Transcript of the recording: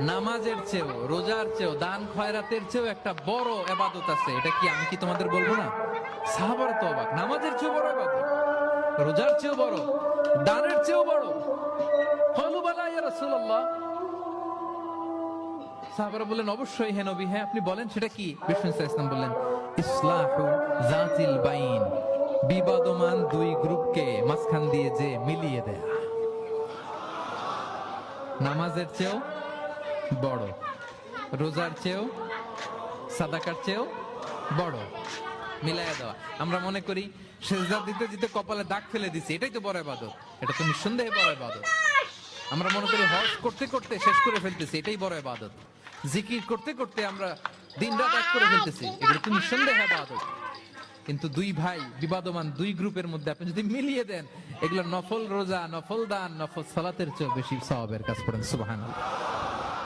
নামাজের চেয়েও, রোজার চেয়েও, দান খয়রাতের চেয়েও একটা বড় ইবাদত আছে। এটা কি আমি কি তোমাদের বলবো না? সাহাবারা তো অবাক, নামাজের চেয়েও বড় ইবাদত, রোজার চেয়েও বড়, দানের চেয়েও বড়। ক্বালু বালা ইয়া রাসূলুল্লাহ। সাহাবারা বললেন অবশ্যই হে নবী, হ্যাঁ আপনি বলেন সেটা কি? বিষ্ণু সাল্লাল্লাহু আলাইহি ওয়াসাল্লাম বললেন ইসলাহু যাতিল বাইন, বিবাদমান দুই গ্রুপকে মাঝখান দিয়ে যে মিলিয়ে দেয়া। নামাজের চেয়েও বড়, রোজার চেয়েও, সাদাকার চেয়েও বড়, মিলাইয়া দেওয়া। আমরা মনে করি সেজদা দিতে দিতে কপালে দাগ ফেলে দিছি, এটাই তো বড় ইবাদত। এটা তো নিঃসন্দেহে বড় ইবাদত। আমরা মনে করি হজ করতে করতে শেষ করে ফেলতেছি, এটাই বড় ইবাদত। জিকির করতে করতে আমরা দিনরাত এক করে ফেলতেছি, এগুলো তো নিঃসন্দেহে ইবাদত। কিন্তু দুই ভাই বিবাদমান দুই গ্রুপের মধ্যে আপনি যদি মিলিয়ে দেন, এগুলো নফল রোজা, নফল দান, নফল সালাতের চেয়ে বেশি সওয়াবের কাজ করেন। সুবহানাল্লাহ।